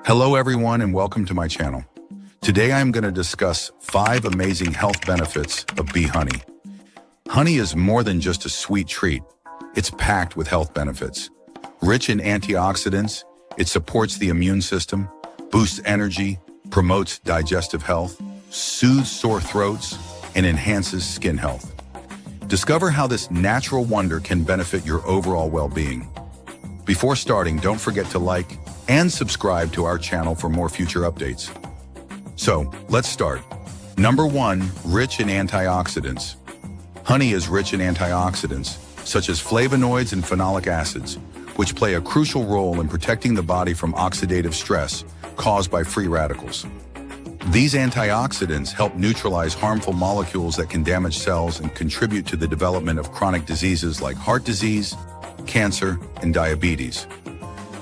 Hello everyone and welcome to my channel. Today I am going to discuss 5 amazing health benefits of bee honey. Honey is more than just a sweet treat. It's packed with health benefits. Rich in antioxidants, it supports the immune system, boosts energy, promotes digestive health, soothes sore throats, and enhances skin health. Discover how this natural wonder can benefit your overall well-being. Before starting, don't forget to like and subscribe to our channel for more future updates. So, let's start. Number 1, rich in antioxidants. Honey is rich in antioxidants, such as flavonoids and phenolic acids, which play a crucial role in protecting the body from oxidative stress caused by free radicals. These antioxidants help neutralize harmful molecules that can damage cells and contribute to the development of chronic diseases like heart disease, cancer, and diabetes.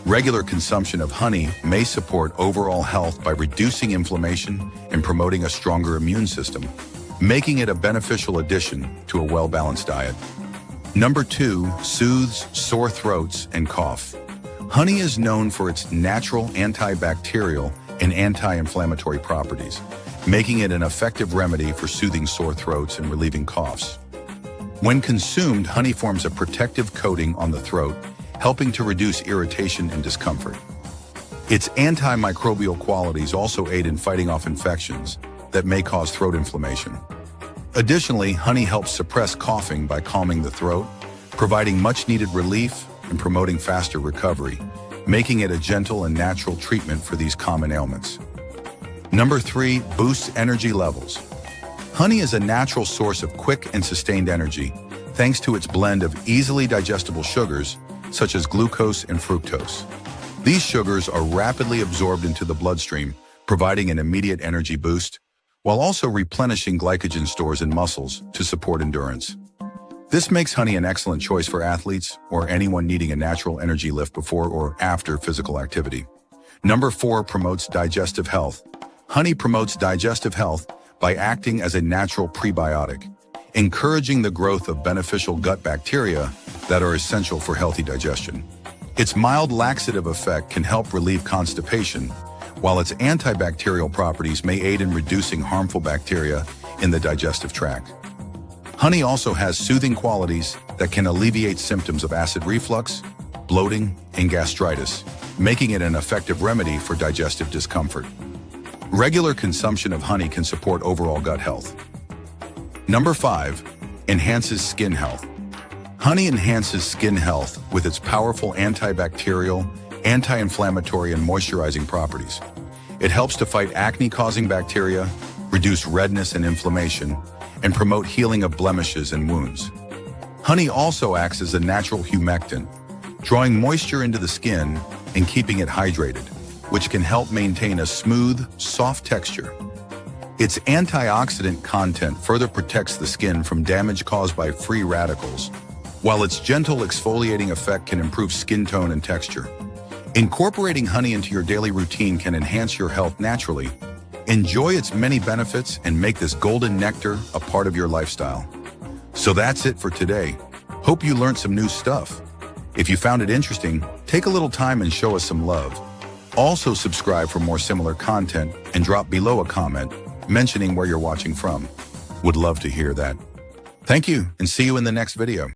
Regular consumption of honey may support overall health by reducing inflammation and promoting a stronger immune system, making it a beneficial addition to a well-balanced diet. Number 2, soothes sore throats and cough. Honey is known for its natural antibacterial and anti-inflammatory properties, making it an effective remedy for soothing sore throats and relieving coughs. When consumed, honey forms a protective coating on the throat, helping to reduce irritation and discomfort. Its antimicrobial qualities also aid in fighting off infections that may cause throat inflammation. Additionally, honey helps suppress coughing by calming the throat, providing much-needed relief and promoting faster recovery, making it a gentle and natural treatment for these common ailments. Number 3, boosts energy levels. Honey is a natural source of quick and sustained energy, thanks to its blend of easily digestible sugars, such as glucose and fructose. These sugars are rapidly absorbed into the bloodstream, providing an immediate energy boost, while also replenishing glycogen stores in muscles to support endurance. This makes honey an excellent choice for athletes or anyone needing a natural energy lift before or after physical activity. Number 4, promotes digestive health. Honey promotes digestive health by acting as a natural prebiotic, encouraging the growth of beneficial gut bacteria that are essential for healthy digestion. Its mild laxative effect can help relieve constipation, while its antibacterial properties may aid in reducing harmful bacteria in the digestive tract. Honey also has soothing qualities that can alleviate symptoms of acid reflux, bloating, and gastritis, making it an effective remedy for digestive discomfort. Regular consumption of honey can support overall gut health. Number 5, enhances skin health. Honey enhances skin health with its powerful antibacterial, anti-inflammatory, and moisturizing properties. It helps to fight acne-causing bacteria, reduce redness and inflammation, and promote healing of blemishes and wounds. Honey also acts as a natural humectant, drawing moisture into the skin and keeping it hydrated, which can help maintain a smooth, soft texture. Its antioxidant content further protects the skin from damage caused by free radicals, while its gentle exfoliating effect can improve skin tone and texture. Incorporating honey into your daily routine can enhance your health naturally. Enjoy its many benefits and make this golden nectar a part of your lifestyle. So that's it for today. Hope you learned some new stuff. If you found it interesting, take a little time and show us some love. Also subscribe for more similar content and drop below a comment mentioning where you're watching from. Would love to hear that. Thank you and see you in the next video.